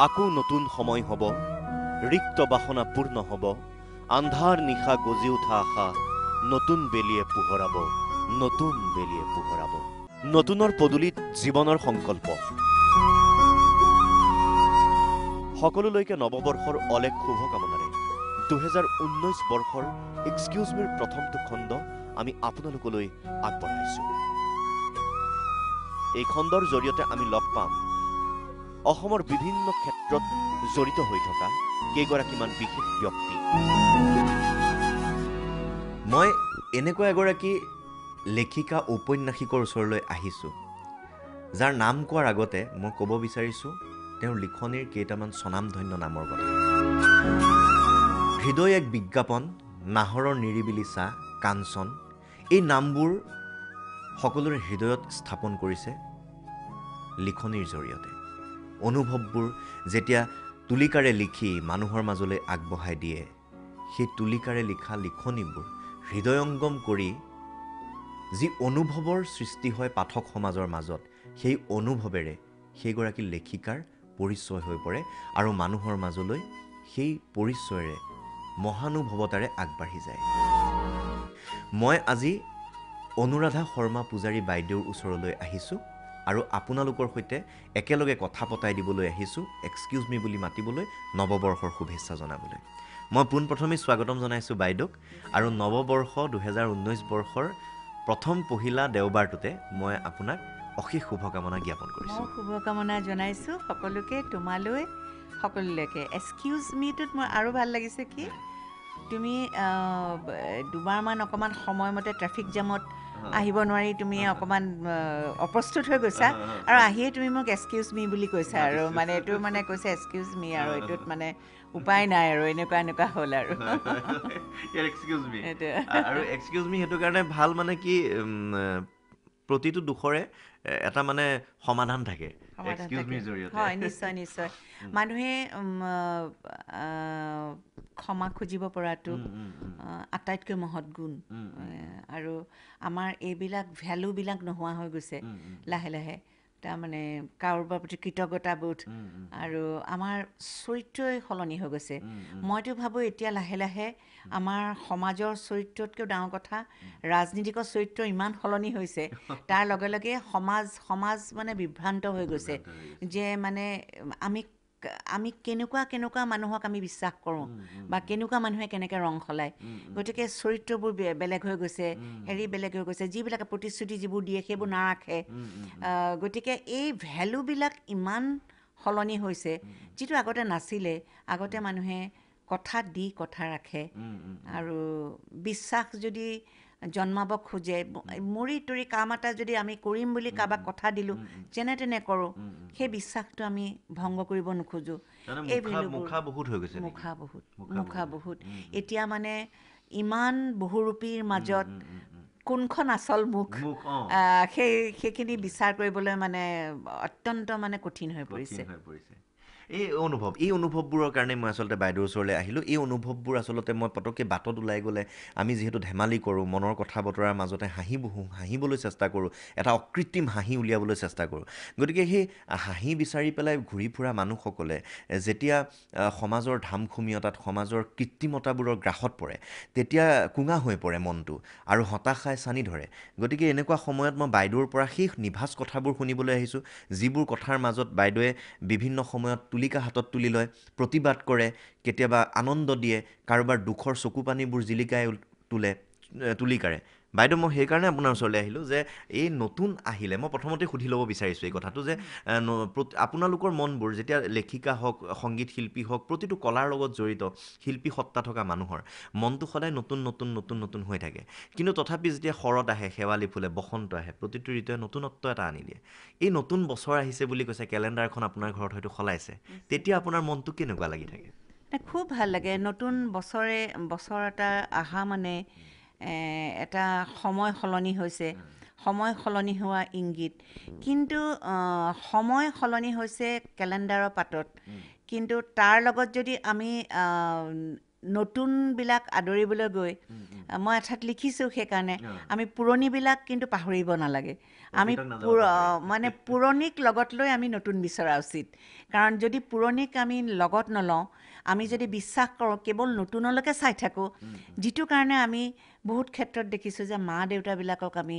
আকৌ নতুন সময় হ'ব, ৰিক্ত বাসনা পূৰ্ণ হ'ব, আন্ধাৰ নিশা গজি উঠা আশা নতুন বেলিয়ে পোহৰাব, নতুন বেলিয়ে পোহৰাব। নতুনৰ পদূলিত জীৱনৰ সংকল্প। সকলোলৈকে নৱবৰ্ষৰ অলেখ শুভকামনাৰে 2019 বৰ্ষৰ এক্সকিউজ মিৰ প্ৰথমটো খণ্ড আমি আপোনালোকলৈ আগবঢ়াইছো। এই খণ্ডৰ জৰিয়তে আমি লগ পাম অসমৰ বিভিন্ন ক্ষেত্ৰত জড়িত হৈ থকা কেইগৰাকীমান বিশেষ ব্যক্তি। মই এনেকুৱা এগৰাকী লেখিকা ঔপন্যাসিকৰ ওচৰলৈ আহিছোঁ, যাৰ নাম কোৱাৰ আগতে মই ক'ব বিচাৰিছোঁ তেওঁৰ লিখনিৰ কেইটামান স্বনামধন্য নামৰ কথা। হৃদয় এক বিজ্ঞাপন, নাহৰৰ নিৰিবিলি চাহ, কাঞ্চন, এই নামবোৰ সকলোৰে হৃদয়ত স্থাপন কৰিছে লিখনিৰ জৰিয়তে। অনুভৱবোৰ যেতিয়া তুলিকাৰে লিখি মানুহৰ মাজলৈ আগবঢ়াই দিয়ে, সেই তুলিকাৰে লিখা লিখনিবোৰ হৃদয়ংগম কৰি যি অনুভৱৰ সৃষ্টি হয় পাঠক সমাজৰ মাজত, সেই অনুভৱেৰে সেইগৰাকী লেখিকাৰ পৰিচয় হৈ পৰে আৰু মানুহৰ মাজলৈ সেই পৰিচয়েৰে মহানুভৱতাৰে আগবাঢ়ি যায়। মই আজি অনুৰাধা শৰ্মা পূজাৰী বাইদেউৰ ওচৰলৈ আহিছোঁ আৰু আপোনালোকৰ সৈতে একেলগে কথা পতাই দিবলৈ আহিছোঁ, এক্সকিউজ মি বুলি মাতিবলৈ, নৱবৰ্ষৰ শুভেচ্ছা জনাবলৈ। মই পোনপ্ৰথমে স্বাগতম জনাইছোঁ বাইদেউক, আৰু নৱবৰ্ষ 2019 বৰ্ষৰ প্ৰথম পহিলা দেওবাৰটোতে মই আপোনাক অশেষ শুভকামনা জ্ঞাপন কৰিছোঁ। মই শুভকামনা জনাইছোঁ সকলোকে, তোমালৈ সকলোলৈকে। এক্সকিউজ মিটোত মোৰ আৰু ভাল লাগিছে কি, তুমি দুবাৰমান অকণমান সময়মতে ট্ৰেফিক জামত আহিব নোৱাৰি তুমি অকণমান অপ্ৰস্তুত হৈ গৈছা, আৰু আহিয়ে তুমি মোক এক্সকিউজ মি বুলি কৈছা, আৰু মানে এইটো মানে কৈছে এক্সকিউজ মি, আৰু এইটোত মানে উপায় নাই আৰু এনেকুৱা হ'ল আৰু এক্সকিউজ মি। আৰু এক্সকিউজ মি সেইটো কাৰণে ভাল, মানে কি প্ৰতিটো দুখৰে এটা মানে সমাধান থাকে এক্সকিউজ মিৰ জৰিয়তে। হয়, নিশ্চয় নিশ্চয়। মানুহে ক্ষমা খুজিব পৰাটো আটাইতকৈ মহৎ গুণ, আৰু আমাৰ এইবিলাক ভেলুবিলাক নোহোৱা হৈ গৈছে লাহে লাহে। তাৰমানে কাৰোবাৰ প্ৰতি কৃতজ্ঞতাবোধ আৰু আমাৰ চৰিত্ৰই সলনি হৈ গৈছে। মইতো ভাবোঁ এতিয়া লাহে লাহে আমাৰ সমাজৰ চৰিত্ৰতকৈও ডাঙৰ কথা, ৰাজনীতিকৰ চৰিত্ৰ ইমান সলনি হৈছে, তাৰ লগে লগে সমাজ মানে বিভ্ৰান্ত হৈ গৈছে, যে মানে আমি কেনেকুৱা মানুহক আমি বিশ্বাস কৰোঁ, বা কেনেকুৱা মানুহে কেনেকৈ ৰং সলায়। গতিকে চৰিত্ৰবোৰ বেলেগ হৈ গৈছে, বেলেগ হৈ গৈছে, যিবিলাকে প্ৰতিশ্ৰুতি যিবোৰ দিয়ে সেইবোৰ নাৰাখে। গতিকে এই ভেলুবিলাক ইমান সলনি হৈছে, যিটো আগতে নাছিলে। আগতে মানুহে কথা দি কথা ৰাখে, আৰু বিশ্বাস যদি জন্মাব খোজে, মৰি তৰি কাম এটা যদি আমি কৰিম বুলি কাৰোবাক কথা দিলোঁ, যেনে তেনে কৰোঁ, সেই বিশ্বাসটো আমি ভংগ কৰিব নোখোজোঁ। এই মুখা বহুত হৈ গৈছে, মুখা বহুত। এতিয়া মানে ইমান বহুৰূপীৰ মাজত কোনখন আচল মুখ, সেইখিনি বিচাৰ কৰিবলৈ মানে অত্যন্ত মানে কঠিন হৈ পৰিছে। এই অনুভৱবোৰৰ কাৰণে মই আচলতে বাইদেউৰ ওচৰলৈ আহিলোঁ। এই অনুভৱবোৰ আচলতে মই পটককৈ বাটত ওলাই গ'লে, আমি যিহেতু ধেমালি কৰোঁ, মনৰ কথা বতৰাৰ মাজতে হাঁহিবলৈ চেষ্টা কৰোঁ, এটা অকৃত্ৰিম হাঁহি উলিয়াবলৈ চেষ্টা কৰোঁ। গতিকে সেই হাঁহি বিচাৰি পেলাই ঘূৰি ফুৰা মানুহসকলে যেতিয়া সমাজৰ ধামখুমীয়তাত, সমাজৰ কৃত্ৰিমতাবোৰৰ গ্ৰাসত পৰে, তেতিয়া কোঙা হৈ পৰে মনটো, আৰু হতাশাই চানি ধৰে। গতিকে এনেকুৱা সময়ত মই বাইদেউৰ পৰা সেই নিভাঁজ কথাবোৰ শুনিবলৈ আহিছোঁ, যিবোৰ কথাৰ মাজত বাইদেৱে বিভিন্ন সময়ত তুলিকা হাতত তুলি লয়, প্ৰতিবাদ কৰে, কেতিয়াবা আনন্দ দিয়ে, কাৰোবাৰ দুখৰ চকুপানীবোৰ জিলিকাই তোলে তুলিকাৰে। বাইদেউ, মই সেইকাৰণে আপোনাৰ ওচৰলৈ আহিলোঁ যে এই নতুন আহিলে, মই প্ৰথমতে সুধি ল'ব বিচাৰিছোঁ এই কথাটো, যে আপোনালোকৰ মনবোৰ যেতিয়া লেখিকা হওক, সংগীত শিল্পী হওক, প্ৰতিটো কলাৰ লগত জড়িত শিল্পী সত্তা থকা মানুহৰ মনটো সদায় নতুন নতুন নতুন নতুন হৈ থাকে। কিন্তু তথাপি যেতিয়া শৰৎ আহে, শেৱালি ফুলে, বসন্ত আহে, প্ৰতিটো ঋতুৱে নতুনত্ব এটা আনি দিয়ে। এই নতুন বছৰ আহিছে বুলি কৈছে, কেলেণ্ডাৰখন আপোনাৰ ঘৰত হয়তো সলাইছে, তেতিয়া আপোনাৰ মনটো কেনেকুৱা লাগি থাকে? খুব ভাল লাগে। নতুন বছৰ এটা অহা মানে এটা সময় সলনি হৈছে, সময় সলনি হোৱা ইংগিত। কিন্তু সময় সলনি হৈছে কেলেণ্ডাৰৰ পাতত, কিন্তু তাৰ লগত যদি আমি নতুনবিলাক আদৰিবলৈ গৈ মই এঠাইত লিখিছোঁ সেইকাৰণে আমি পুৰণিবিলাক কিন্তু পাহৰিব নালাগে আমি মানে পুৰণিক লগত লৈ আমি নতুন বিচৰা উচিত কাৰণ যদি পুৰণিক আমি লগত নলওঁ আমি যদি বিশ্বাস কৰোঁ কেৱল নতুনলৈকে চাই থাকোঁ যিটো কাৰণে আমি বহুত ক্ষেত্ৰত দেখিছোঁ যে মা দেউতাবিলাকক আমি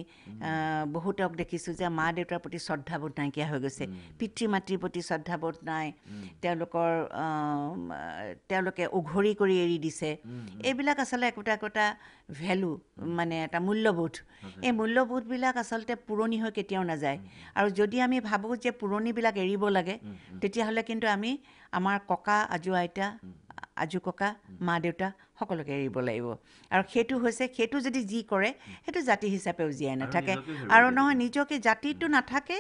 বহুতক দেখিছোঁ যে মা দেউতাৰ প্ৰতি শ্ৰদ্ধাবোধ নাইকিয়া হৈ গৈছে পিতৃ মাতৃৰ প্ৰতি শ্ৰদ্ধাবোধ নাই তেওঁলোকে উঘৰি কৰি এৰি দিছে এইবিলাক আচলতে একোটা ভেলু মানে এটা মূল্যবোধ এই মূল্যবোধবিলাক আচলতে পুৰণি হৈ কেতিয়াও নাযায় আৰু যদি আমি ভাবোঁ যে পুৰণিবিলাক এৰিব লাগে তেতিয়াহ'লে কিন্তু আমি আমাৰ ককা আজো আইতা আজো ককা মা দেউতা সকলোকে এৰিব লাগিব আৰু সেইটো যদি যি কৰে সেইটো জাতি হিচাপেও জীয়াই নাথাকে আৰু নহয় নিজকে জাতিটো নাথাকে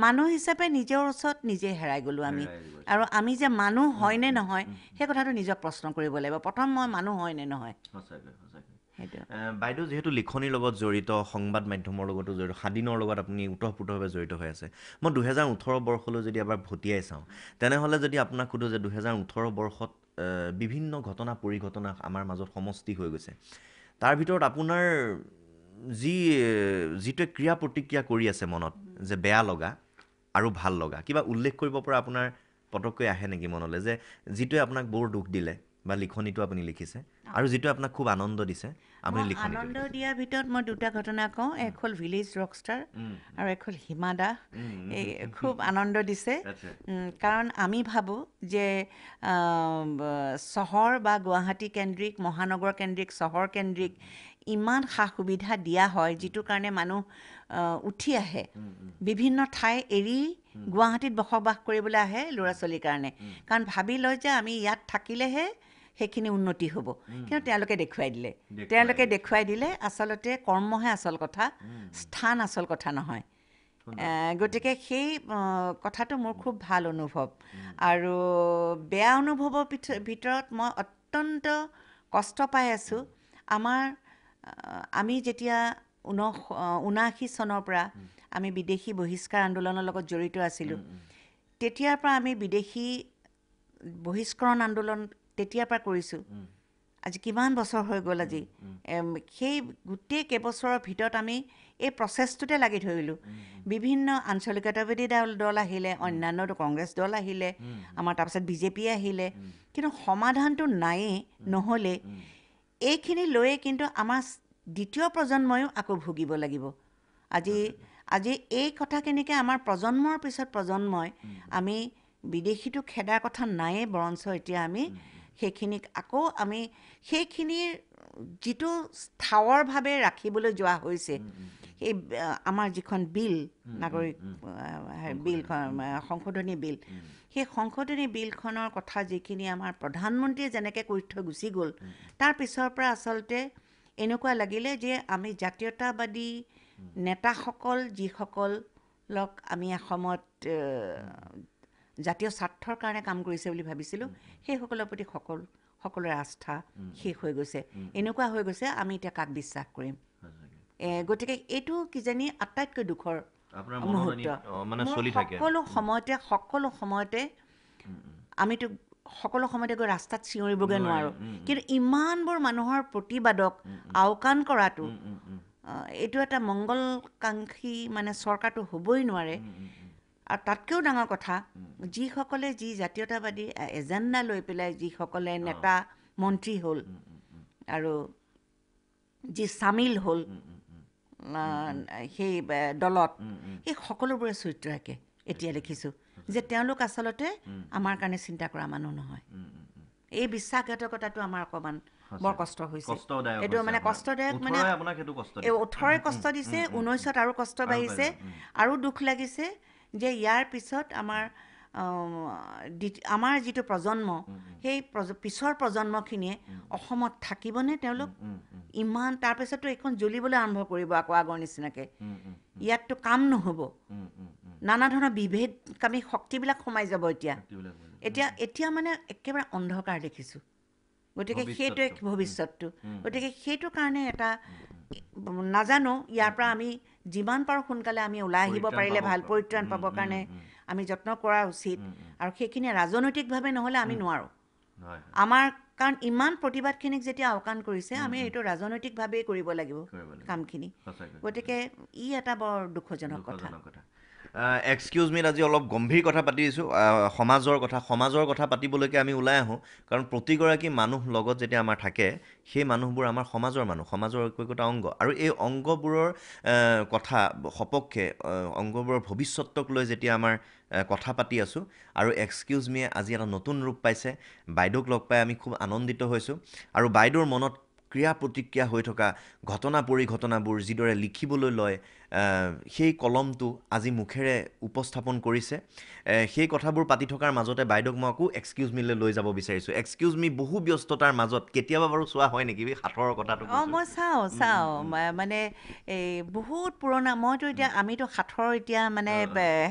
মানুহ হিচাপে নিজৰ ওচৰত নিজে হেৰাই গ'লোঁ আমি আৰু আমি যে মানুহ হয়নে নহয় সেই কথাটো নিজক প্ৰশ্ন কৰিব লাগিব প্ৰথম মই মানুহ হয়নে নহয় বাইদেউ যিহেতু লিখনিৰ লগত জড়িত সংবাদ মাধ্যমৰ লগতো জড়িত স্বাধীনৰ লগত আপুনি ওতঃপ্ৰোতভাৱে জড়িত হৈ আছে মই 2018 বৰ্ষলৈ যদি এবাৰ ভটিয়াই চাওঁ তেনেহ'লে যদি আপোনাক সোধোঁ যে 2018 বৰ্ষত বিভিন্ন ঘটনা পৰিঘটনা আমাৰ মাজত সমষ্টি হৈ গৈছে তাৰ ভিতৰত আপোনাৰ যিটোৱে ক্ৰিয়া প্ৰতিক্ৰিয়া কৰি আছে মনত যে বেয়া লগা আৰু ভাল লগা কিবা উল্লেখ কৰিব পৰা আপোনাৰ পটককৈ আহে নেকি মনলৈ যে যিটোৱে আপোনাক বৰ দুখ দিলে বা লিখনিটো আপুনি লিখিছে আৰু যিটোৱে আপোনাক খুব আনন্দ দিছে আপুনি লিখনিটো আনন্দ দিয়াৰ ভিতৰত মই দুটা ঘটনা কওঁ এক হ'ল ভিলেজ ৰকষ্টাৰ আৰু এক হ'ল হিমা দাস এই খুব আনন্দ দিছে কাৰণ আমি ভাবোঁ যে চহৰ বা গুৱাহাটী কেন্দ্ৰিক মহানগৰ কেন্দ্ৰিক চহৰ কেন্দ্ৰিক ইমান সা সুবিধা দিয়া হয় যিটো কাৰণে মানুহ উঠি আহে বিভিন্ন ঠাই এৰি গুৱাহাটীত বসবাস কৰিবলৈ আহে ল'ৰা ছোৱালীৰ কাৰণে কাৰণ ভাবি লয় যে আমি ইয়াত থাকিলেহে সেইখিনি উন্নতি হ'ব কিন্তু তেওঁলোকে দেখুৱাই দিলে আচলতে কৰ্মহে আচল কথা স্থান আচল কথা নহয় গতিকে সেই কথাটো মোৰ খুব ভাল অনুভৱ আৰু বেয়া অনুভৱৰ ভিতৰত মই অত্যন্ত কষ্ট পাই আছোঁ আমি যেতিয়া 79 চনৰ পৰা আমি বিদেশী বহিষ্কাৰ আন্দোলনৰ লগত জড়িত আছিলোঁ তেতিয়াৰ পৰা আমি বিদেশী বহিষ্কৰণ আন্দোলন তেতিয়াৰ পৰা কৰিছোঁ আজি কিমান বছৰ হৈ গ'ল আজি সেই গোটেই কেইবছৰৰ ভিতৰত আমি এই প্ৰচেছটোতে লাগি ধৰিলোঁ বিভিন্ন আঞ্চলিকতাবাদী দল আহিলে অন্যান্য কংগ্ৰেছ দল আহিলে আমাৰ তাৰপিছত বিজেপি আহিলে কিন্তু সমাধানটো নায়েই নহ'লে এইখিনি লৈয়ে কিন্তু আমাৰ দ্বিতীয় প্ৰজন্ময়ো আকৌ ভুগিব লাগিব আজি এই কথাখিনিকে আমাৰ প্ৰজন্মৰ পিছত প্ৰজন্মই আমি বিদেশীটো খেদাৰ কথা নায়েই বৰঞ্চ এতিয়া আমি সেইখিনিক আকৌ আমি সেইখিনিৰ যিটো স্থাৱৰভাৱে ৰাখিবলৈ যোৱা হৈছে সেই আমাৰ যিখন বিল নাগৰিক সংশোধনী বিল সেই সংশোধনী বিলখনৰ কথা যিখিনি আমাৰ প্ৰধানমন্ত্ৰীয়ে যেনেকৈ কৰি থৈ গুচি গ'ল তাৰ পিছৰ পৰা আচলতে এনেকুৱা লাগিলে যে আমি জাতীয়তাবাদী নেতাসকল যিসকলক আমি এসময়ত জাতীয় স্বাৰ্থৰ কাৰণে কাম কৰিছে বুলি ভাবিছিলোঁ সেইসকলৰ প্ৰতি সকলোৰে আস্থা শেষ হৈ গৈছে এনেকুৱা হৈ গৈছে আমি এতিয়া কাক বিশ্বাস কৰিম গতিকে এইটো কিজানি আটাইতকৈ দুখৰ মুহূৰ্ত সকলো সময়তে আমিতো সকলো সময়তে গৈ ৰাস্তাত চিঞৰিবগৈ নোৱাৰোঁ কিন্তু ইমানবোৰ মানুহৰ প্ৰতিবাদক আওকাণ কৰাটো এইটো এটা মংগলকাংক্ষী মানে চৰকাৰটো হ'বই নোৱাৰে আৰু তাতকৈও ডাঙৰ কথা যিসকলে যি জাতীয়তাবাদী এজেণ্ডা লৈ পেলাই যিসকলে নেতা মন্ত্ৰী হ'ল আৰু যি চামিল হ'ল সেই দলত সেই সকলোবোৰে চৰিত্ৰ একে এতিয়া দেখিছোঁ যে তেওঁলোক আচলতে আমাৰ কাৰণে চিন্তা কৰা মানুহ নহয় এই বিশ্বাসঘাতকতাটো আমাৰ অকণমান বৰ কষ্ট হৈছে এইটো মানে কষ্টদায়ক মানে 18 কষ্ট দিছে 19ত আৰু কষ্ট বাঢ়িছে আৰু দুখ লাগিছে যে ইয়াৰ পিছত আমাৰ যিটো প্ৰজন্ম সেই পিছৰ প্ৰজন্মখিনিয়ে অসমত থাকিবনে তেওঁলোক ইমান তাৰপিছতো এইখন জ্বলিবলৈ আৰম্ভ কৰিব আকৌ আগৰ নিচিনাকৈ ইয়াততো কাম নহ'ব নানা ধৰণৰ বিভেদকামী শক্তিবিলাক সোমাই যাব এতিয়া মানে একেবাৰে অন্ধকাৰ দেখিছোঁ গতিকে সেইটোৱে ভৱিষ্যতটো গতিকে সেইটো কাৰণে এটা নাজানো ইয়াৰ পৰা আমি যিমান পাৰোঁ সোনকালে আমি ওলাই আহিব পাৰিলে ভাল পৰিত্ৰাণ পাবৰ কাৰণে আমি যত্ন কৰা উচিত আৰু সেইখিনি ৰাজনৈতিকভাৱে নহ'লে আমি নোৱাৰোঁ আমাৰ কাৰণ ইমান প্ৰতিবাদখিনিক যেতিয়া আওকাণ কৰিছে আমি এইটো ৰাজনৈতিকভাৱেই কৰিব লাগিব কামখিনি গতিকে ই এটা বৰ দুখজনক কথা এক্সকিউজ মিত আজি অলপ গম্ভীৰ কথা পাতি দিছোঁ সমাজৰ কথা পাতিবলৈকে আমি ওলাই আহোঁ কাৰণ প্ৰতিগৰাকী মানুহ লগত যেতিয়া আমাৰ থাকে সেই মানুহবোৰ আমাৰ সমাজৰ একো অংগ আৰু এই অংগবোৰৰ কথা সপক্ষে অংগবোৰৰ ভৱিষ্যতক লৈ যেতিয়া আমাৰ কথা পাতি আছোঁ আৰু এক্সকিউজ মিয়ে আজি এটা নতুন ৰূপ পাইছে বাইদেউক লগ পাই আমি খুব আনন্দিত হৈছোঁ আৰু বাইদেউৰ মনত ক্ৰিয়া প্ৰতিক্ৰিয়া হৈ থকা ঘটনাবোৰ যিদৰে লিখিবলৈ লয় সেই কলমটো আজি মুখেৰে উপস্থাপন কৰিছে সেই কথাবোৰ পাতি থকাৰ মাজতে বাইদেউক মই আকৌ এক্সকিউজ মিলৈ লৈ যাব বিচাৰিছোঁ এক্সকিউজ মি বহু ব্যস্ততাৰ মাজত কেতিয়াবা বাৰু চোৱা হয় নেকি সাঁথৰৰ কথাটো মই চাওঁ মানে এই বহুত পুৰণা মইতো এতিয়া আমিতো সাঁথৰ এতিয়া মানে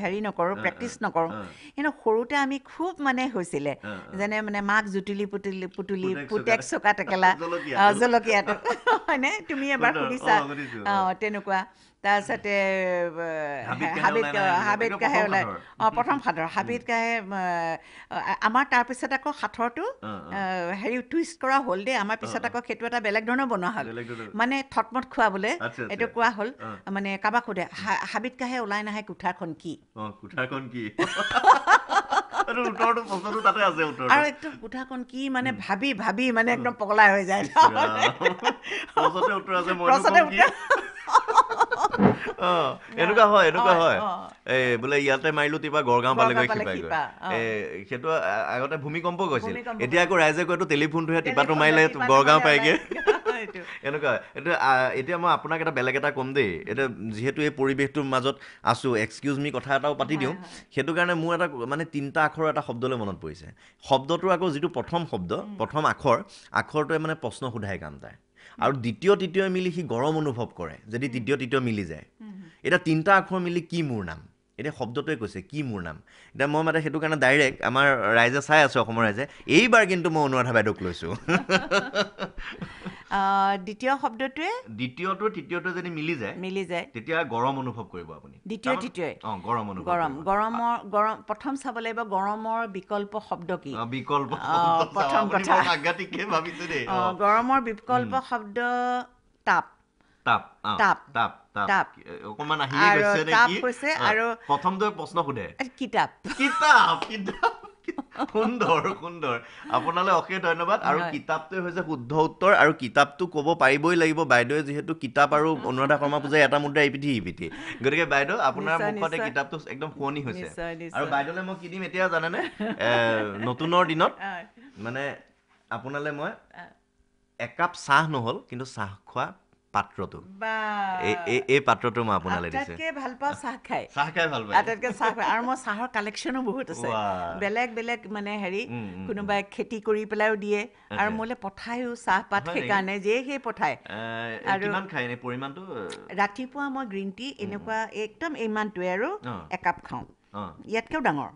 হেৰি নকৰোঁ প্ৰেক্টিচ নকৰোঁ কিন্তু সৰুতে আমি খুব মানে হৈছিলে যেনে মানে মাক জুতুলি পুতুলি পুতেক চকা টেকেলা জলকীয়াটো হয়নে তুমি এবাৰ সুধিছা তেনেকুৱা তাৰপিছতে হাবিত কাহে ওলাই প্ৰথম সাঁথৰ হাবিত কাহে আমাৰ তাৰপিছত আকৌ সাঁথৰটো হেৰি টুইষ্ট কৰা হ'ল দেই আমাৰ পিছত আকৌ সেইটো এটা বেলেগ ধৰণৰ বনোৱা হ'ল মানে থটমট খুৱাবলৈ এইটো কোৱা হ'ল মানে কাৰোবাক সোধে হাবিত কাহে ওলাই নাহে কুঠাৰখন কি আৰু একদম কুঠাৰখন কি মানে ভাবি মানে একদম পগলাই হৈ যায় এনেকুৱা হয় এই বোলে ইয়াতে মাৰিলো তিবা গড়গাঁও পালেগৈ সেইটো আগতে ভূমিকম্প গৈছিল এতিয়া আকৌ ৰাইজে কয়তো টেলিফোনটোহে টিপাটো মাৰিলে গড়গাঁও পায়গে এনেকুৱা এইটো এতিয়া মই আপোনাক এটা বেলেগ এটা ক'ম দেই এতিয়া যিহেতু এই পৰিৱেশটোৰ মাজত আছোঁ এক্সকিউজ মি কথা এটাও পাতি দিওঁ সেইটো কাৰণে মোৰ এটা মানে 3টা আখৰৰ এটা শব্দলৈ মনত পৰিছে শব্দটোৰ আকৌ যিটো প্ৰথম আখৰটোৱে মানে প্ৰশ্ন সোধাই কাম তাই আৰু তৃতীয় মিলি সি গৰম অনুভৱ কৰে যদি তৃতীয় মিলি যায় এতিয়া 3টা আখৰ মিলি কি মোৰ নাম এতিয়া শব্দটোৱে কৈছে কি মোৰ নাম এতিয়া মই মানে সেইটো কাৰণে ডাইৰেক্ট আমাৰ ৰাইজে চাই আছোঁ অসমৰ ৰাইজে এইবাৰ কিন্তু মই অনুৰাধা বাইদেউক লৈছোঁ দ্বিতীয় শব্দটোৱে তৃতীয়টো যদি মিলি যায় তেতিয়া গৰম অনুভৱ কৰিব আপুনি তৃতীয় গৰম প্ৰথম চাব লাগিব গৰমৰ বিকল্প শব্দ কি প্ৰথম কথা গৰমৰ বিকল্প শব্দ তাপ অকমান আহিয়ে গৈছে নেকি আৰু প্ৰথমটোৱে প্ৰশ্ন সোধে কিতাপ সুন্দৰ আপোনালৈ অশেষ ধন্যবাদ আৰু কিতাপটোৱে হৈছে শুদ্ধ উত্তৰ আৰু কিতাপটো ক'ব পাৰিবই লাগিব বাইদেৱে যিহেতু কিতাপ আৰু অনুৰাধা শৰ্মা পূজাই এটা মুদ্ৰা ইপিঠি গতিকে বাইদেউ আপোনাৰ মুখতে কিতাপটো একদম শুৱনি হৈছে আৰু বাইদেউলৈ মই কি দিম এতিয়া জানেনে নতুনৰ দিনত মানে আপোনালৈ মই একাপ চাহ নহ'ল কিন্তু চাহ খোৱা পাত্ৰটো এই পাত্ৰটো মই আপোনালৈ দিছোঁ আটাইতকৈ ভাল পাওঁ চাহ খাই ভাল পায় আটাইতকৈ চাহ খাই আৰু মই চাহৰ কালেকশ্যনো বহুত আছে বেলেগ মানে হেৰি কোনোবাই খেতি কৰি পেলাইও দিয়ে আৰু মোলৈ পঠায়ো চাহপাত সেইকাৰণে সেই পঠায় আৰু কিমান খায় এনে পৰিমাণটো ৰাতিপুৱা মই গ্ৰীণ টি এনেকুৱা একদম ইমানটোৱে আৰু একাপ খাওঁ ইয়াতকৈও ডাঙৰ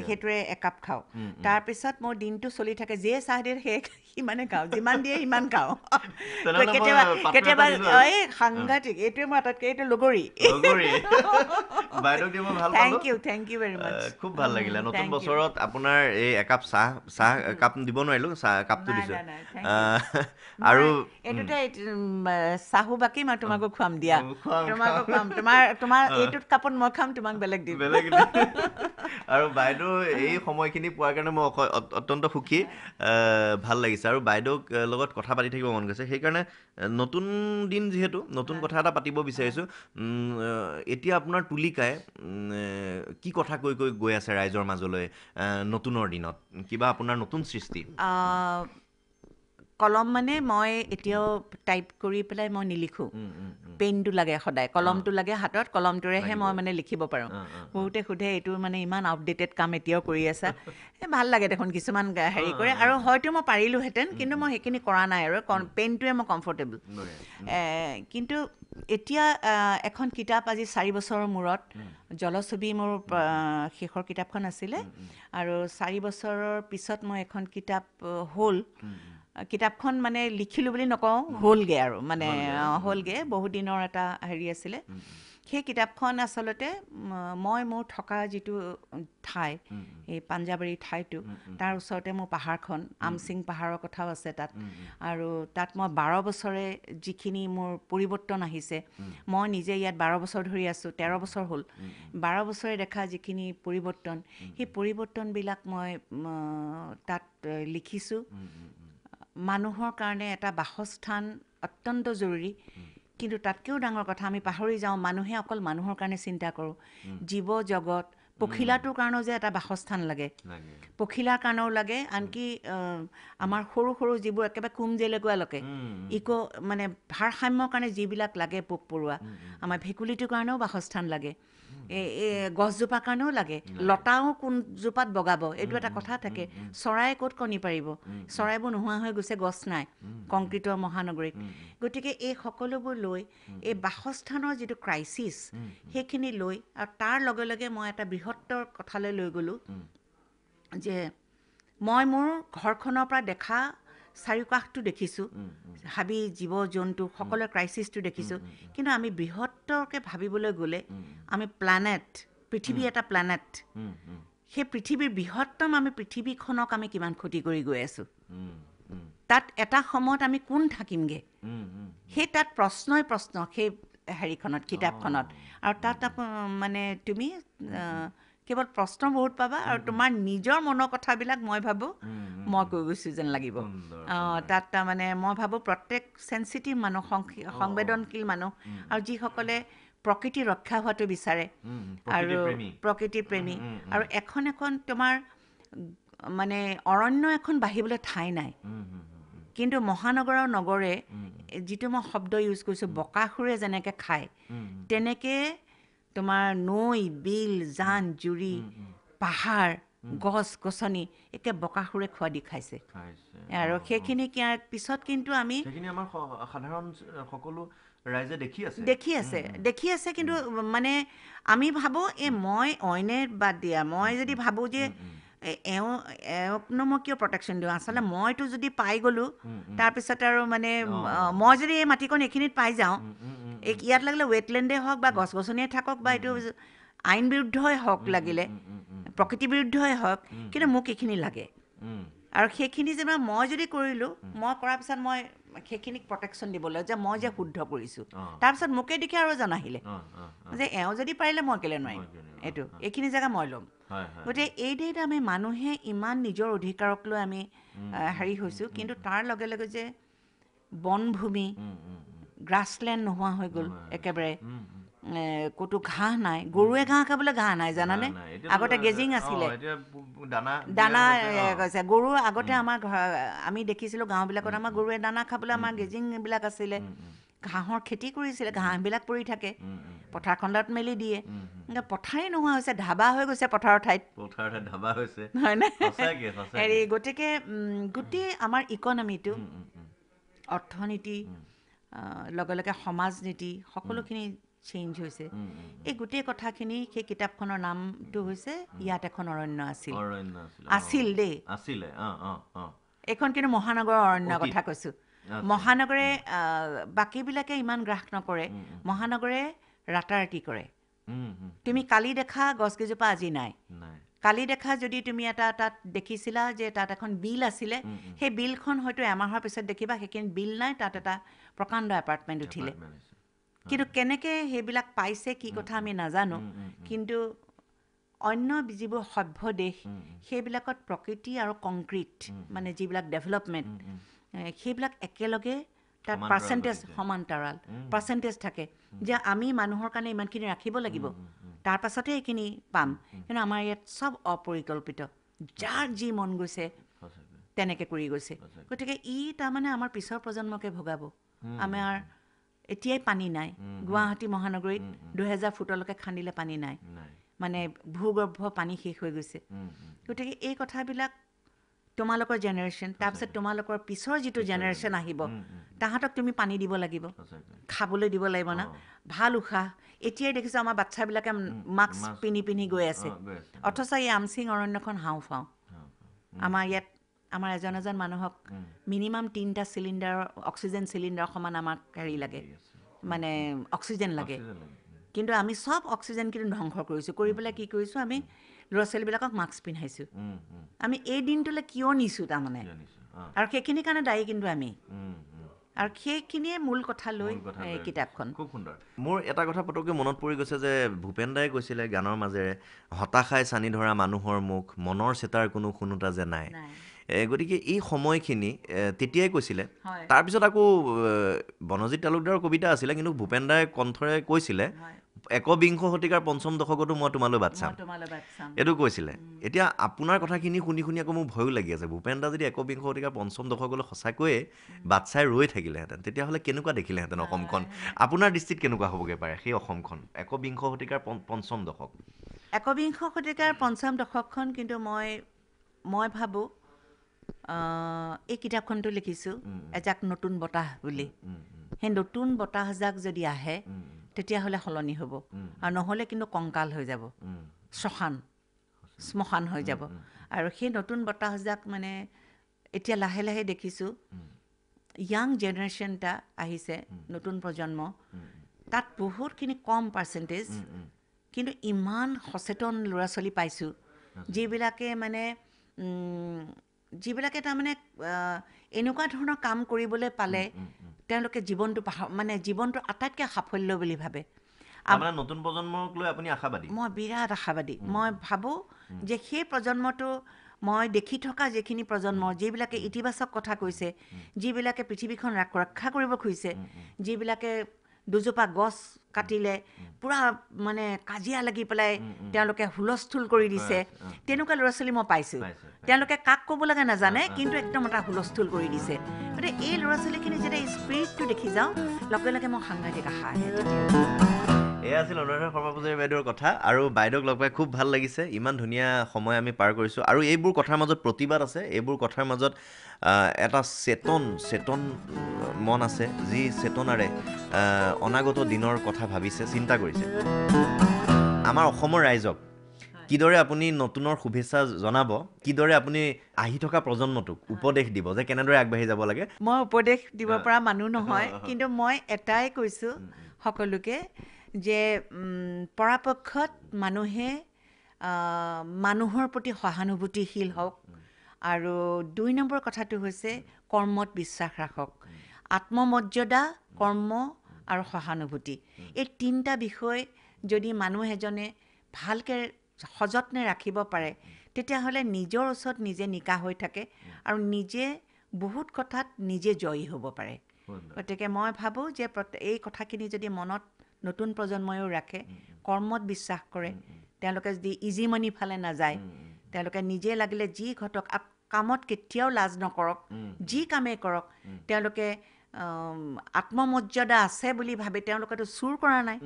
সেইটোৱে একাপ খাওঁ তাৰপিছত মোৰ দিনটো চলি থাকে যিয়ে চাহ দিয়ে সেই সিমানে খাওঁ যিমান দিয়ে সিমান খাওঁ কেতিয়াবা এই সাংঘাতিক এইটোৱে মই আটাইতকৈ এইটো লগৰী থেংক ইউ ভেৰি মাছ খুব ভাল লাগিলে নতুন বছৰত আপোনাৰ এই একাপ চাহ কাপ দিব নোৱাৰিলোঁ চাহ কাপটো দিছোঁ আৰু এইটোতে চাহো বাকী মই তোমাকো খুৱাম দিয়া তোমাৰ এইটোত কাপত মই খাম তোমাক বেলেগ দিম আৰু বাইদেউ এই সময়খিনি পোৱাৰ কাৰণে মই অত্যন্ত সুখী ভাল লাগিছে আৰু বাইদেউক লগত কথা পাতি থাকিব মন গৈছে সেইকাৰণে নতুন দিন যিহেতু নতুন কথা এটা পাতিব বিচাৰিছোঁ এতিয়া আপোনাৰ তুলিকাই কি কথা কৈ গৈ আছে ৰাইজৰ মাজলৈ নতুনৰ দিনত কিবা আপোনাৰ নতুন সৃষ্টি কলম মানে মই এতিয়াও টাইপ কৰি পেলাই মই নিলিখোঁ পেনটো লাগে সদায় কলমটো লাগে হাতত কলমটোৰেহে মই মানে লিখিব পাৰোঁ বহুতে সোধে এইটো মানে ইমান আপডেটেড কাম এতিয়াও কৰি আছা ভাল লাগে দেখোন কিছুমান হেৰি কৰে আৰু হয়তো মই পাৰিলোঁহেঁতেন কিন্তু মই সেইখিনি কৰা নাই আৰু পেনটোৱে মই কমফৰ্টেবল কিন্তু এতিয়া এখন কিতাপ আজি 4 বছৰৰ মূৰত জলছবি মোৰ শেষৰ কিতাপখন আছিলে আৰু 4 বছৰৰ পিছত মই এখন কিতাপ হ'ল কিতাপখন মানে লিখিলোঁ বুলি নকওঁ হ'লগৈ আৰু মানে হ'লগৈ বহুত দিনৰ এটা হেৰি আছিলে সেই কিতাপখন আচলতে মই মোৰ থকা যিটো ঠাই এই পাঞ্জাবাৰী ঠাইটো তাৰ ওচৰতে মোৰ পাহাৰখন আমচিং পাহাৰৰ কথাও আছে তাত আৰু তাত মই 12 বছৰে যিখিনি মোৰ পৰিৱৰ্তন আহিছে মই নিজে ইয়াত 12 বছৰ ধৰি আছোঁ 13 বছৰ হ'ল 12 বছৰে দেখা যিখিনি পৰিৱৰ্তন সেই পৰিৱৰ্তনবিলাক মই তাত লিখিছোঁ মানুহৰ কাৰণে এটা বাসস্থান অত্যন্ত জৰুৰী কিন্তু তাতকৈও ডাঙৰ কথা আমি পাহৰি যাওঁ মানুহে অকল মানুহৰ কাৰণে চিন্তা কৰোঁ জীৱ জগত পখিলাটোৰ কাৰণেও যে এটা বাসস্থান লাগে পখিলাৰ কাৰণেও লাগে আনকি আমাৰ সৰু সৰু যিবোৰ একেবাৰে কুমজেলেকুৱালৈকে মানে ভাৰসাম্যৰ কাৰণে যিবিলাক লাগে পোক পৰুৱা আমাৰ ভেকুলীটোৰ কাৰণেও বাসস্থান লাগে গছজোপাৰ কাৰণেও লাগে লতাও কোনজোপাত বগাব এইটো এটা কথা থাকে চৰাই ক'ত কণী পাৰিব চৰাইবোৰ নোহোৱা হৈ গৈছে গছ নাই কংক্ৰিটৰ মহানগৰীত গতিকে এই সকলোবোৰ লৈ এই বাসস্থানৰ যিটো ক্ৰাইচিছ সেইখিনি লৈ আৰু তাৰ লগে লগে মই এটা বৃহত্তৰ কথালৈ লৈ গ'লোঁ যে মই মোৰ ঘৰখনৰ পৰা দেখা চাৰিওকাষটো দেখিছোঁ হাবি জীৱ জন্তু সকলোৰে ক্ৰাইচিছটো দেখিছোঁ কিন্তু আমি বৃহত্তৰকৈ ভাবিবলৈ গ'লে আমি প্লেনেট পৃথিৱী এটা প্লেনেট সেই পৃথিৱীৰ বৃহত্তম আমি পৃথিৱীখনক আমি কিমান ক্ষতি কৰি গৈ আছোঁ তাত এটা সময়ত আমি কোন থাকিমগৈ সেই তাত প্ৰশ্নই প্ৰশ্ন সেই হেৰিখনত কিতাপখনত আৰু তাত মানে তুমি কেৱল প্ৰশ্ন বহুত পাবা আৰু তোমাৰ নিজৰ মনৰ কথাবিলাক মই ভাবোঁ মই কৈ গৈছোঁ যেন লাগিব তাত তাৰমানে মই ভাবোঁ প্ৰত্যেক চেঞ্চিটিভ মানুহ সংবেদনশীল মানুহ আৰু যিসকলে প্ৰকৃতি ৰক্ষা হোৱাটো বিচাৰে আৰু প্ৰকৃতি প্ৰেমী আৰু এখন তোমাৰ মানে অৰণ্য এখন বাঢ়িবলৈ ঠাই নাই কিন্তু মহানগৰৰ নগৰে যিটো মই শব্দ ইউজ কৰিছোঁ বকাসুৰে যেনেকৈ খায় তেনেকৈ তোমাৰ নৈ বিল জান জুৰি পাহাৰ গছ গছনি একে বকাসুৰে খোৱা দি খাইছে আৰু সেইখিনি পিছত কিন্তু আমি আমাৰ সাধাৰণ সকলো ৰাইজে দেখি আছে কিন্তু মানে আমি ভাবোঁ মই অইনে বাদ দিয়া মই যদি ভাবোঁ যে এওঁকনো মই কিয় প্ৰটেকশ্যন দিওঁ আচলতে মইতো যদি পাই গ'লোঁ তাৰপিছত আৰু মানে মই যদি এই মাটিকণ এইখিনিত পাই যাওঁ ইয়াত লাগিলে ৱেটলেণ্ডেই হওক বা গছ গছনিয়ে থাকক বা এইটো আইন বিৰুদ্ধই হওক লাগিলে প্ৰকৃতি বিৰুদ্ধই হওক কিন্তু মোক এইখিনি লাগে আৰু সেইখিনি যেনিবা মই যদি কৰিলোঁ মই কৰাৰ পিছত মই সেইখিনিক প্ৰটেকশ্যন দিবলৈ যে মই যে শুদ্ধ কৰিছোঁ তাৰপিছত মোকে দেখি আৰু এজন আহিলে যে এওঁ যদি পাৰিলে মই কেলৈ নোৱাৰিম এইখিনি জেগা মই ল'ম গতিকে এই দেইত আমি মানুহে ইমান নিজৰ অধিকাৰক লৈ আমি হেৰি হৈছোঁ কিন্তু তাৰ লগে লগে যে বনভূমি গ্ৰাছলেণ্ড নোহোৱা হৈ গ'ল একেবাৰে ক'তো ঘাঁহ নাই গৰুৱে ঘাঁহ খাবলৈ ঘাঁহ নাই জানানে আগতে গেজিং আছিলে দানা কৈছে গৰু আগতে আমাৰ আমি দেখিছিলোঁ গাঁওবিলাকত আমাৰ গৰুৱে দানা খাবলৈ আমাৰ গেজিংবিলাক আছিলে ঘাঁহৰ খেতি কৰিছিলে ঘাঁহবিলাক পৰি থাকে পথাৰখণ্ডত মেলি দিয়ে পথাৰেই নোহোৱা হৈছে ধাবা হৈ গৈছে পথাৰৰ ঠাইত হয়নে হেৰি গতিকে গোটেই আমাৰ ইকনমিটো অৰ্থনীতি লগে লগে সমাজনীতি সকলোখিনি চেঞ্জ হৈছে এই গোটেই কথাখিনি সেই কিতাপখনৰ নামটো হৈছে ইয়াত এখন অৰণ্য আছিল দেই এইখন কিন্তু মহানগৰৰ অৰণ্যৰ কথা কৈছোঁ মহানগৰে বাকীবিলাকে ইমান গ্ৰাস নকৰে মহানগৰে ৰাতাৰাতি কৰে তুমি কালি দেখা গছকেইজোপা আজি নাই কালি দেখা যদি তুমি এটা তাত দেখিছিলা যে তাত এখন বিল আছিলে সেই বিলখন হয়তো এমাহৰ পিছত দেখিবা সেইখিনি বিল নাই তাত এটা প্ৰকাণ্ড এপাৰ্টমেণ্ট উঠিলে কিন্তু কেনেকৈ সেইবিলাক পাইছে কি কথা আমি নাজানো কিন্তু অন্য যিবোৰ সভ্য দেশ সেইবিলাকত প্ৰকৃতি আৰু কংক্ৰিট মানে যিবিলাক ডেভেলপমেণ্ট সেইবিলাক একেলগে তাত পাৰ্চেণ্টেজ সমান্তৰাল পাৰ্চেণ্টেজ থাকে যে আমি মানুহৰ কাৰণে ইমানখিনি ৰাখিব লাগিব তাৰ পাছতে এইখিনি পাম কিন্তু আমাৰ ইয়াত চব অপৰিকল্পিত যাৰ যি মন গৈছে তেনেকৈ কৰি গৈছে গতিকে তাৰমানে আমাৰ পিছৰ প্ৰজন্মকে ভোগাব আমাৰ এতিয়াই পানী নাই গুৱাহাটী মহানগৰীত 2000 ফুটলৈকে খান্দিলে পানী নাই মানে ভূগৰ্ভ পানী শেষ হৈ গৈছে গতিকে এই কথাবিলাক তোমালোকৰ জেনেৰেশ্যন তাৰপিছত তোমালোকৰ পিছৰ যিটো জেনেৰেশ্যন আহিব তাহাঁতক তুমি পানী দিব লাগিব খাবলৈ দিব লাগিব না ভাল উশাহ এতিয়াই দেখিছোঁ আমাৰ বাচ্ছাবিলাকে মাস্ক পিন্ধি পিন্ধি গৈ আছে অথচ এই আমচিং অৰণ্যখন হাওঁফাওঁ আমাৰ ইয়াত আমাৰ এজন মানুহক মিনিমাম 3টা চিলিণ্ডাৰ অক্সিজেন চিলিণ্ডাৰ সমান আমাক হেৰি লাগে মানে অক্সিজেন লাগে কিন্তু আমি চব অক্সিজেন কিন্তু ধ্বংস কৰিছোঁ কৰি পেলাই কি কৰিছোঁ আমি ল'ৰা ছোৱালীবিলাকক মাস্ক পিন্ধাইছোঁ আমি এই দিনটোলৈ কিয় নিছোঁ তাৰমানে আৰু সেইখিনিৰ কাৰণে দায়ী কিন্তু আমি আৰু সেইখিনিয়ে মূল কথা লৈ এই কিতাপখন খুব সুন্দৰ মোৰ এটা কথা পটককৈ মনত পৰি গৈছে যে ভূপেন দাই কৈছিলে গানৰ মাজেৰে হতাশাই চানি ধৰা মানুহৰ মুখ মনৰ চেতাৰ কোনো শুনোতা যে নাই গতিকে এই সময়খিনি তেতিয়াই কৈছিলে তাৰপিছত আকৌ বনজিৎ তালুকদাৰৰ কবিতা আছিলে কিন্তু ভূপেন দাই কণ্ঠৰে কৈছিলে একবিংশ শতিকাৰ পঞ্চম দশকতো মই তোমালৈ বাট চাম এইটো কৈছিলে এতিয়া আপোনাৰ কথাখিনি শুনি শুনি আকৌ মোৰ ভয়ো লাগি আছে ভূপেন দা যদি একবিংশ শতিকাৰ পঞ্চম দশকলৈ সঁচাকৈয়ে বাট চাই ৰৈ থাকিলেহেঁতেন তেতিয়াহ'লে কেনেকুৱা দেখিলেহেঁতেন অসমখন আপোনাৰ দৃষ্টিত কেনেকুৱা হ'বগৈ পাৰে সেই অসমখন একবিংশ শতিকাৰ পঞ্চম দশক একবিংশ শতিকাৰ পঞ্চম দশকখন কিন্তু মই ভাবোঁ এই কিতাপখনটো লিখিছোঁ এজাক নতুন বতাহ বুলি সেই নতুন বতাহজাক যদি আহে তেতিয়াহ'লে সলনি হ'ব আৰু নহ'লে কিন্তু কংকাল হৈ যাব শ্মশান হৈ যাব আৰু সেই নতুন বতাহজাক মানে এতিয়া লাহে লাহে দেখিছোঁ য়াং জেনেৰেশ্যন এটা আহিছে নতুন প্ৰজন্ম তাত বহুতখিনি কম পাৰ্চেণ্টেজ কিন্তু ইমান সচেতন ল'ৰা ছোৱালী পাইছোঁ যিবিলাকে তাৰমানে এনেকুৱা ধৰণৰ কাম কৰিবলৈ পালে তেওঁলোকে জীৱনটো আটাইতকৈ সাফল্য বুলি ভাবে নতুন প্ৰজন্মক লৈ আপুনি আশাবাদী মই বিৰাট আশাবাদী মই ভাবোঁ যে সেই প্ৰজন্মটো মই দেখি থকা যিখিনি প্ৰজন্ম যিবিলাকে ইতিবাচক কথা কৈছে যিবিলাকে পৃথিৱীখন ৰক্ষা কৰিব খুজিছে যিবিলাকে দুজোপা গছ কাটিলে পূৰা মানে কাজিয়া লাগি পেলাই তেওঁলোকে হুলস্থুল কৰি দিছে তেনেকুৱা ল'ৰা ছোৱালী মই পাইছোঁ তেওঁলোকে কাক ক'ব লাগে নাজানে কিন্তু একদম এটা হুলস্থুল কৰি দিছে গতিকে এই ল'ৰা ছোৱালীখিনি যেতিয়া স্পিৰিটটো দেখি যাওঁ লগে লগে মই সাংঘাতিক আশা আহে এয়া আছিল অনুৰাধা শৰ্মা পূজাৰী বাইদেউৰ কথা আৰু বাইদেউক লগ পাই খুব ভাল লাগিছে ইমান ধুনীয়া সময় আমি পাৰ কৰিছোঁ আৰু এইবোৰ কথাৰ মাজত প্ৰতিবাদ আছে এইবোৰ কথাৰ মাজত এটা চেতন মন আছে যি চেতনাৰে অনাগত দিনৰ কথা ভাবিছে চিন্তা কৰিছে আমাৰ অসমৰ ৰাইজক কিদৰে আপুনি নতুনৰ শুভেচ্ছা জনাব কিদৰে আপুনি আহি থকা প্ৰজন্মটোক উপদেশ দিব যে কেনেদৰে আগবাঢ়ি যাব লাগে মই উপদেশ দিব পৰা মানুহ নহয় কিন্তু মই এটাই কৈছোঁ সকলোকে যে পৰাপক্ষত মানুহে মানুহৰ প্ৰতি সহানুভূতিশীল হওক আৰু 2 নম্বৰ কথাটো হৈছে কৰ্মত বিশ্বাস ৰাখক আত্মমৰ্যাদা কৰ্ম আৰু সহানুভূতি এই 3টা বিষয় যদি মানুহ এজনে ভালকৈ সযত্নে ৰাখিব পাৰে তেতিয়াহ'লে নিজৰ ওচৰত নিজে নিকা হৈ থাকে আৰু নিজে বহুত কথাত নিজে জয়ী হ'ব পাৰে গতিকে মই ভাবোঁ যে এই কথাখিনি যদি মনত নতুন প্ৰজন্ময়ো ৰাখে কৰ্মত বিশ্বাস কৰে তেওঁলোকে যদি ইজি মানি ফালে নাযায় তেওঁলোকে নিজে লাগিলে যি ঘটক কামত কেতিয়াও লাজ নকৰক যি কামেই কৰক তেওঁলোকে আত্মমৰ্যাদা আছে বুলি ভাবে তেওঁলোকেতো চুৰ কৰা নাই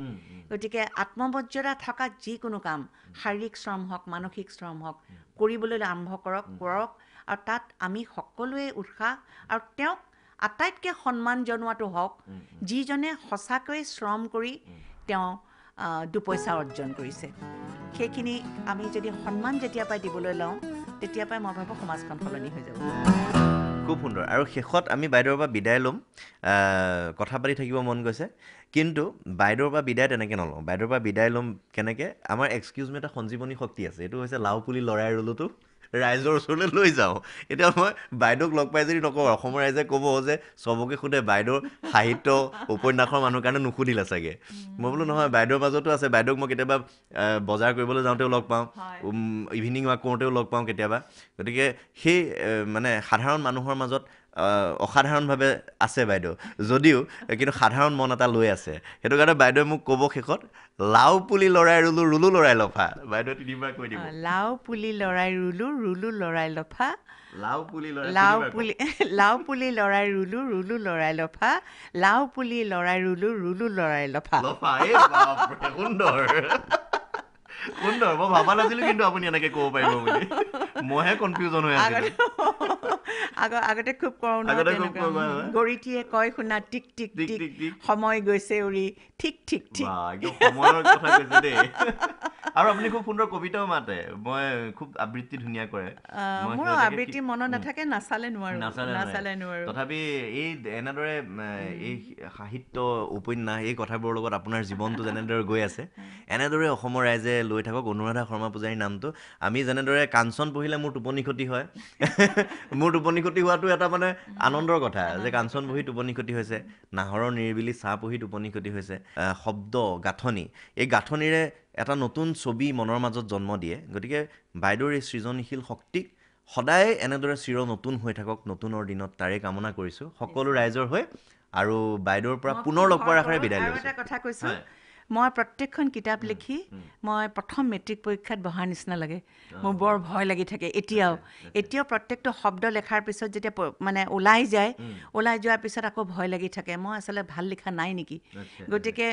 গতিকে আত্মমৰ্যাদা থকা যিকোনো কাম শাৰীৰিক শ্ৰম হওক মানসিক শ্ৰম হওক কৰিবলৈ আৰম্ভ কৰক আৰু তাত আমি সকলোৱে উৎসাহ আৰু তেওঁক আটাইতকৈ সন্মান জনোৱাটো হওক যিজনে সঁচাকৈ শ্ৰম কৰি তেওঁ 2 পইচা অৰ্জন কৰিছে সেইখিনি আমি যদি সন্মান যেতিয়া পাই দিবলৈ লওঁ তেতিয়া পাই মই ভাবোঁ সমাজখন সলনি হৈ যাব খুব সুন্দৰ আৰু শেষত আমি বাইদেউৰ পৰা বিদায় ল'ম কথা পাতি থাকিব মন গৈছে কিন্তু বাইদেউৰ পৰা বিদায় তেনেকৈ নলওঁ বাইদেউৰ পৰা বিদায় ল'ম কেনেকৈ আমাৰ এক্সকিউজ মি এটা সঞ্জীৱনী শক্তি আছে এইটো হৈছে লাও পুলি লৰাই ৰুলোতো ৰাইজৰ ওচৰলৈ লৈ যাওঁ এতিয়া মই বাইদেউক লগ পাই যদি নকওঁ অসমৰ ৰাইজে ক'ব যে চবকে সোধে বাইদেউৰ সাহিত্য উপন্যাসৰ মানুহৰ কাৰণে নুসুধিলে চাগে মই বোলো নহয় বাইদেউৰ মাজতো আছে বাইদেউক মই কেতিয়াবা বজাৰ কৰিবলৈ যাওঁতেও লগ পাওঁ ইভিনিং ৱাক কৰোঁতেও লগ পাওঁ কেতিয়াবা গতিকে সেই মানে সাধাৰণ মানুহৰ মাজত অসাধাৰণভাৱে আছে বাইদেউ যদিও কিন্তু সাধাৰণ মন এটা লৈ আছে সেইটো কাৰণে বাইদেৱে মোক ক'ব শেষত লাও পুলি লৰাই ৰুলো লৰাই লফা বাইদেউ 3বাৰ কৈ দিব লাও পুলি লৰাই ৰুলো লৰাই লফা লাও পুলি লৰাই ৰুলো লৰাই লফা লাও পুলি লৰাই ৰুলো লৰাই লফা এই বাপৰে সুন্দৰ সুন্দৰ মই ভাবা নাছিলোঁ কিন্তু আপুনি এনেকৈ ক'ব পাৰিব বুলি মইহে কনফিউজন হৈ আছিলোঁ আগতে খুব কৰোঁ গৰিটিয়ে কয় শুনা টিক টিক টিক সময় গৈছে উৰি ঠিক ঠিক ঠিক সময়ৰ কথা কৈছে দেই আৰু আপুনি খুব সুন্দৰ কবিতাও মাতে মই খুব আবৃত্তি ধুনীয়া কৰে মই মোৰ সিহঁতকে আবৃত্তি মনত নাথাকে নাচালে নোৱাৰো নাচালে নোৱাৰো তথাপি এই এনেদৰে এই সাহিত্য উপন্যাস এই কথাবোৰৰ লগত আপোনাৰ জীৱনটো যেনেদৰে গৈ আছে এনেদৰে অসমৰ ৰাইজে লৈ থাকক অনুৰাধা শৰ্মা পূজাৰীৰ নামটো আমি যেনেদৰে কাঞ্চন পঢ়িলে মোৰ টোপনি ক্ষতি হয় মোৰ টোপনি ক্ষতি হোৱাটো এটা মানে আনন্দৰ কথা যে কাঞ্চন পঢ়ি টোপনি ক্ষতি হৈছে নাহৰৰ নিৰিবিলি চাহ পঢ়ি টোপনি ক্ষতি হৈছে শব্দ গাঁথনি এই গাঁথনিৰে এটা নতুন ছবি মনৰ মাজত জন্ম দিয়ে গতিকে বাইদেউৰ এই সৃজনীশীল শক্তিক সদায় এনেদৰে চিৰ নতুন হৈ থাকক নতুনৰ দিনত তাৰে কামনা কৰিছোঁ সকলো ৰাইজৰ হৈ আৰু বাইদেউৰ পৰা পুনৰ লগ পোৱাৰ আশাৰে বিদায় আৰু লৈছোঁ এটা কথা কৈছো মই প্ৰত্যেকখন কিতাপ লিখি মই প্ৰথম মেট্ৰিক পৰীক্ষাত বহাৰ নিচিনা লাগে মোৰ বৰ ভয় লাগি থাকে এতিয়াও প্ৰত্যেকটো শব্দ লেখাৰ পিছত যেতিয়া মানে ওলাই যোৱাৰ পিছত আকৌ ভয় লাগি থাকে মই আচলতে ভাল লিখা নাই নেকি গতিকে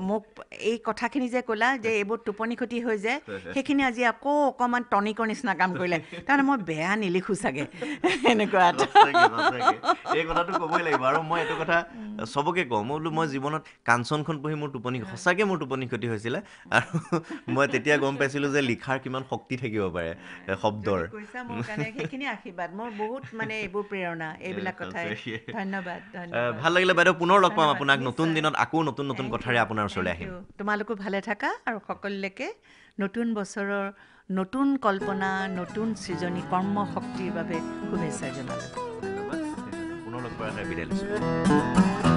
মোক এই কথাখিনি যে ক'লা যে এইবোৰ টোপনি ক্ষতি হৈ যায় সেইখিনি আজি আকৌ অকণমান টনিকৰ নিচিনা কাম কৰিলে তাৰমানে মই বেয়া নিলিখোঁ চাগে এনেকুৱা এই কথাটো ক'বই লাগিব আৰু মই এইটো কথা চবকে কওঁ মই বোলো মই জীৱনত কাঞ্চনখন পঢ়ি মোৰ টোপনি সঁচাকৈ মোৰ টোপনি ক্ষতি হৈছিলে আৰু মই তেতিয়া গম পাইছিলোঁ যে লিখাৰ কিমান শক্তি থাকিব পাৰে শব্দৰ কৈছা মোৰ কাৰণে সেইখিনি আশীৰ্বাদ মোৰ বহুত মানে এইবোৰ প্ৰেৰণা এইবিলাক কথাই ধন্যবাদ ভাল লাগিলে বাইদেউ পুনৰ লগ পাম আপোনাক নতুন দিনত আকৌ নতুন নতুন কথাৰে আপোনাৰ ওচৰলৈ আহিম তোমালোকো ভালে থাকা আৰু সকলোলৈকে নতুন বছৰৰ নতুন কল্পনা নতুন সৃজনী কৰ্মশক্তিৰ বাবে শুভেচ্ছা জনালোঁ পুনৰ লগ পোৱাৰ আশাৰে বিদায় লৈছোঁ